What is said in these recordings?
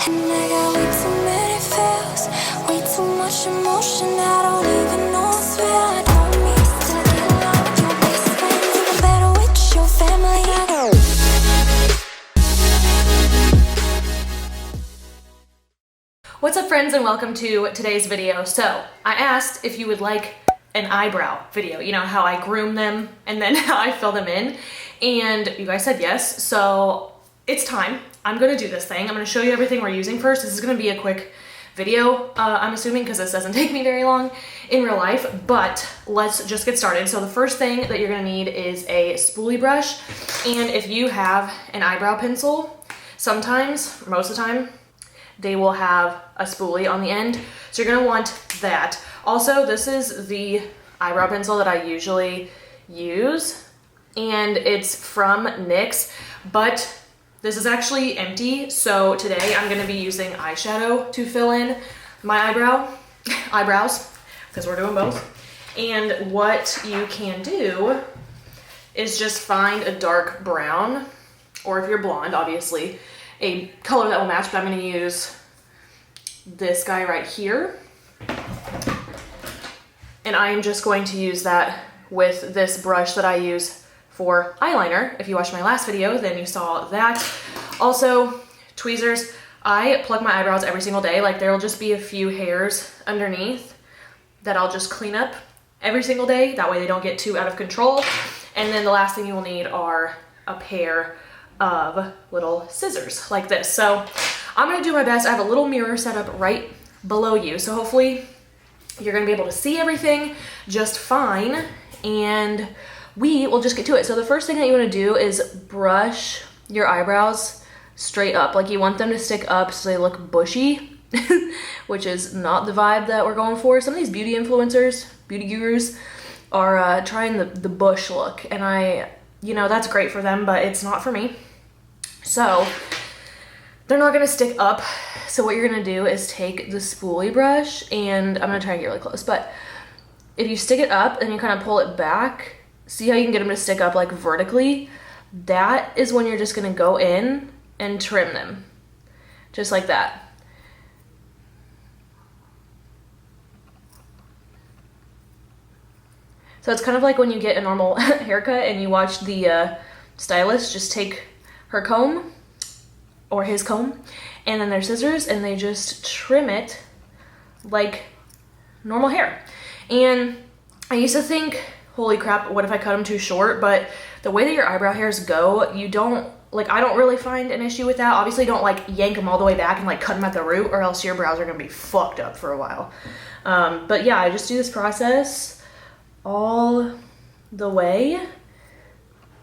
And I got way too many feels, way too much emotion. I don't even know what's real. I don't mean to get along with your best friend, even better with your family. What's up, friends, and welcome to today's video. So I asked if you would like an eyebrow video, you know, how I groom them and then how I fill them in, and you guys said yes, so it's time. I'm gonna do this thing. I'm gonna show you everything we're using first. This is gonna be a quick video, I'm assuming, because this doesn't take me very long in real life, but let's just get started. So the first thing that you're gonna need is a spoolie brush, and if you have an eyebrow pencil, sometimes, or most of the time, they will have a spoolie on the end, so you're gonna want that. Also, this is the eyebrow pencil that I usually use, and it's from NYX, but this is actually empty, so today I'm gonna be using eyeshadow to fill in my eyebrows, because we're doing both. And what you can do is just find a dark brown, or if you're blonde, obviously, a color that will match, but I'm gonna use this guy right here. And I am just going to use that with this brush that I use for eyeliner. If you watched my last video, then you saw that. Also, tweezers. I pluck my eyebrows every single day. Like, there'll just be a few hairs underneath that I'll just clean up every single day. That way they don't get too out of control. And then the last thing you will need are a pair of little scissors like this. So I'm gonna do my best. I have a little mirror set up right below you, so hopefully you're gonna be able to see everything just fine, and we will just get to it. So the first thing that you wanna do is brush your eyebrows straight up. Like, you want them to stick up so they look bushy, which is not the vibe that we're going for. Some of these beauty influencers, beauty gurus, are trying the bush look, and you know, that's great for them, but it's not for me. So they're not gonna stick up. So what you're gonna do is take the spoolie brush, and I'm gonna try and get really close, but if you stick it up and you kind of pull it back, see how you can get them to stick up like vertically? That is when you're just gonna go in and trim them, just like that. So it's kind of like when you get a normal haircut and you watch the stylist just take her comb, or his comb, and then their scissors, and they just trim it like normal hair. And I used to think, holy crap, what if I cut them too short? But the way that your eyebrow hairs go, you don't, like, I don't really find an issue with that. Obviously, don't like yank them all the way back and like cut them at the root, or else your brows are gonna be fucked up for a while. But yeah, I just do this process all the way,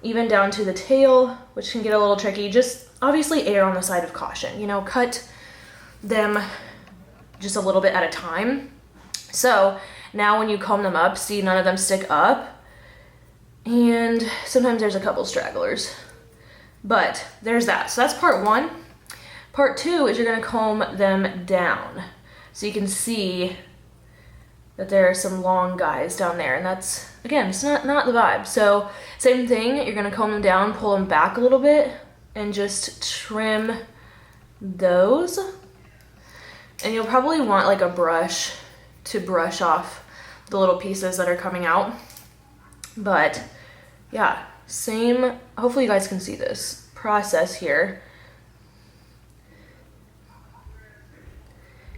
even down to the tail, which can get a little tricky. Just obviously err on the side of caution, you know, cut them just a little bit at a time. So now when you comb them up, see, none of them stick up, and sometimes there's a couple stragglers, but there's that. So that's part one. Part two is you're gonna comb them down, so you can see that there are some long guys down there, and that's, again, it's not the vibe. So same thing, you're gonna comb them down, pull them back a little bit, and just trim those. And you'll probably want like a brush to brush off the little pieces that are coming out. But yeah, same, hopefully you guys can see this process here.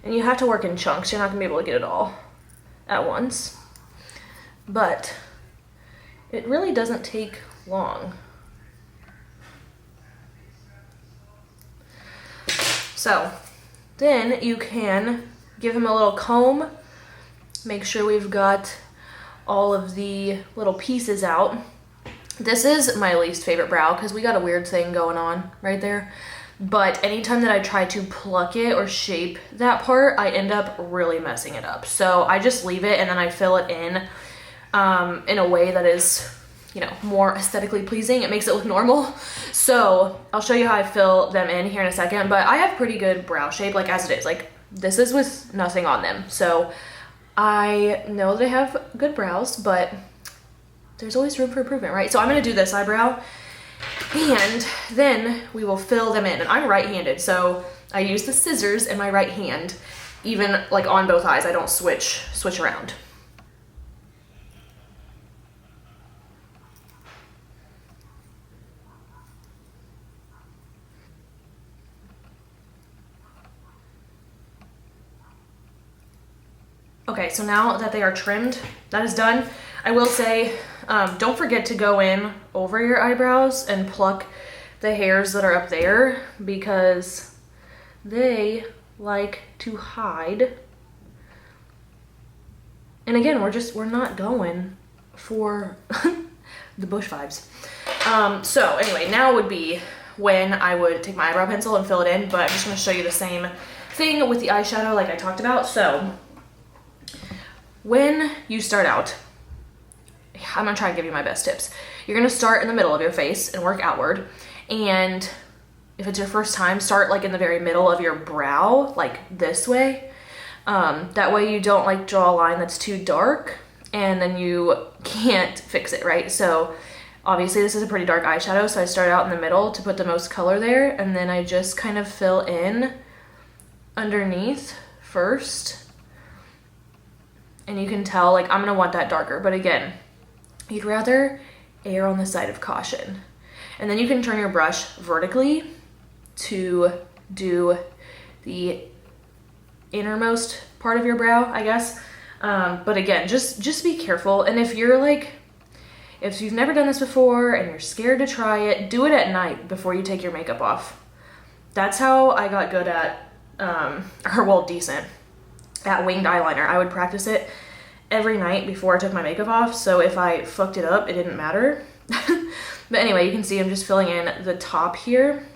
And you have to work in chunks, you're not gonna be able to get it all at once, but it really doesn't take long. So then you can give him a little comb, make sure we've got all of the little pieces out. This is my least favorite brow because we got a weird thing going on right there. But anytime that I try to pluck it or shape that part, I end up really messing it up. So I just leave it, and then I fill it in a way that is, you know, more aesthetically pleasing. It makes it look normal. So I'll show you how I fill them in here in a second, but I have pretty good brow shape, like as it is. Like, this is with nothing on them. So I know that I have good brows, but there's always room for improvement, right? So I'm gonna do this eyebrow, and then we will fill them in. And I'm right-handed, so I use the scissors in my right hand, even like on both eyes. I don't switch around. Okay, so now that they are trimmed, that is done. I will say, don't forget to go in over your eyebrows and pluck the hairs that are up there because they like to hide. And again, we're not going for the bush vibes. So anyway, now would be when I would take my eyebrow pencil and fill it in, but I'm just gonna show you the same thing with the eyeshadow like I talked about. So when you start out, I'm gonna try and give you my best tips. You're gonna start in the middle of your face and work outward. And if it's your first time, start like in the very middle of your brow, like this way. That way you don't like draw a line that's too dark and then you can't fix it, right? So obviously this is a pretty dark eyeshadow, so I start out in the middle to put the most color there, and then I just kind of fill in underneath first. And you can tell, like, I'm gonna want that darker, but again, you'd rather err on the side of caution. And then you can turn your brush vertically to do the innermost part of your brow, I guess. But again, just be careful. And if you've never done this before and you're scared to try it, do it at night before you take your makeup off. That's how I got good at, decent at winged eyeliner. I would practice it every night before I took my makeup off, so if I fucked it up, it didn't matter. But anyway, you can see I'm just filling in the top here,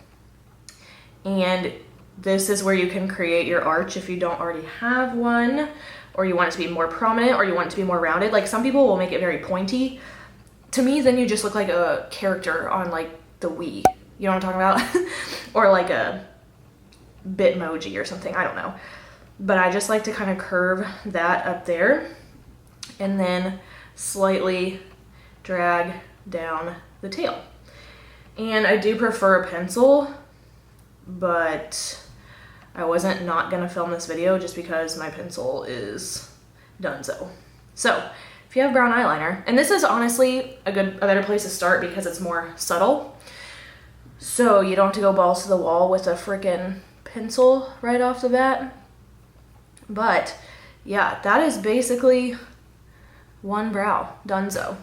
and this is where you can create your arch if you don't already have one, or you want it to be more prominent, or you want it to be more rounded. Like, some people will make it very pointy. To me, then you just look like a character on like the Wii. You know what I'm talking about? Or like a Bitmoji or something, I don't know. But I just like to kind of curve that up there and then slightly drag down the tail. And I do prefer a pencil, but I wasn't not gonna film this video just because my pencil is donezo. So if you have brown eyeliner, and this is honestly a better place to start because it's more subtle. So you don't have to go balls to the wall with a freaking pencil right off the bat. But yeah, that is basically one brow, donezo.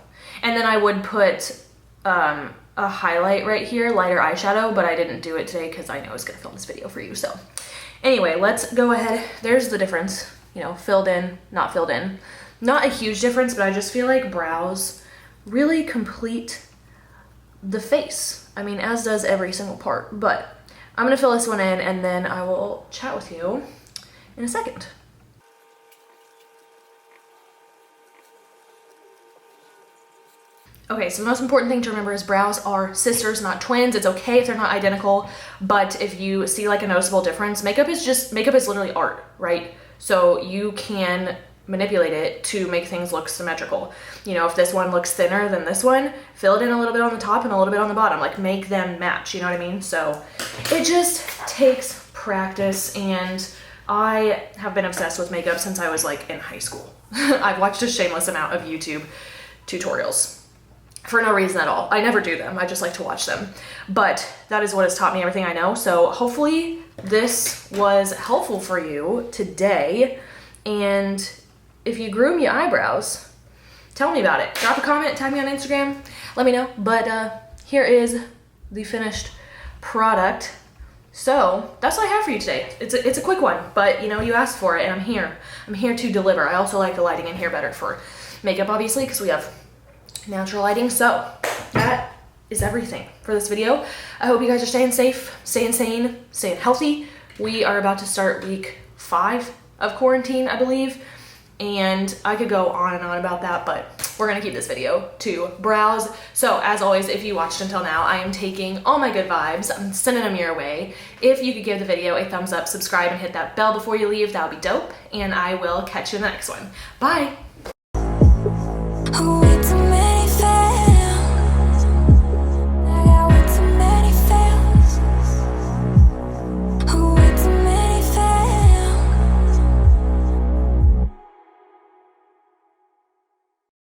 And then I would put a highlight right here, lighter eyeshadow, but I didn't do it today because I know I was gonna film this video for you. So anyway, let's go ahead. There's the difference, you know, filled in, not filled in. Not a huge difference, but I just feel like brows really complete the face. I mean, as does every single part, but I'm gonna fill this one in and then I will chat with you in a second. Okay, so the most important thing to remember is brows are sisters, not twins. It's okay if they're not identical, but if you see like a noticeable difference, makeup is literally art, right? So you can manipulate it to make things look symmetrical. You know, if this one looks thinner than this one, fill it in a little bit on the top and a little bit on the bottom, like make them match, you know what I mean? So it just takes practice, and I have been obsessed with makeup since I was like in high school. I've watched a shameless amount of YouTube tutorials for no reason at all. I never do them, I just like to watch them. But that is what has taught me everything I know. So hopefully this was helpful for you today. And if you groom your eyebrows, tell me about it. Drop a comment, tag me on Instagram, let me know. But here is the finished product. So that's what I have for you today. It's a quick one, but you know, you asked for it and I'm here. I'm here to deliver. I also like the lighting in here better for makeup, obviously, because we have natural lighting. So that is everything for this video. I hope you guys are staying safe, staying sane, staying healthy. We are about to start week 5 of quarantine, I believe. And I could go on and on about that, but we're gonna keep this video to brows. So as always, if you watched until now, I am taking all my good vibes, I'm sending them your way. If you could give the video a thumbs up, subscribe, and hit that bell before you leave, that would be dope. And I will catch you in the next one. Bye.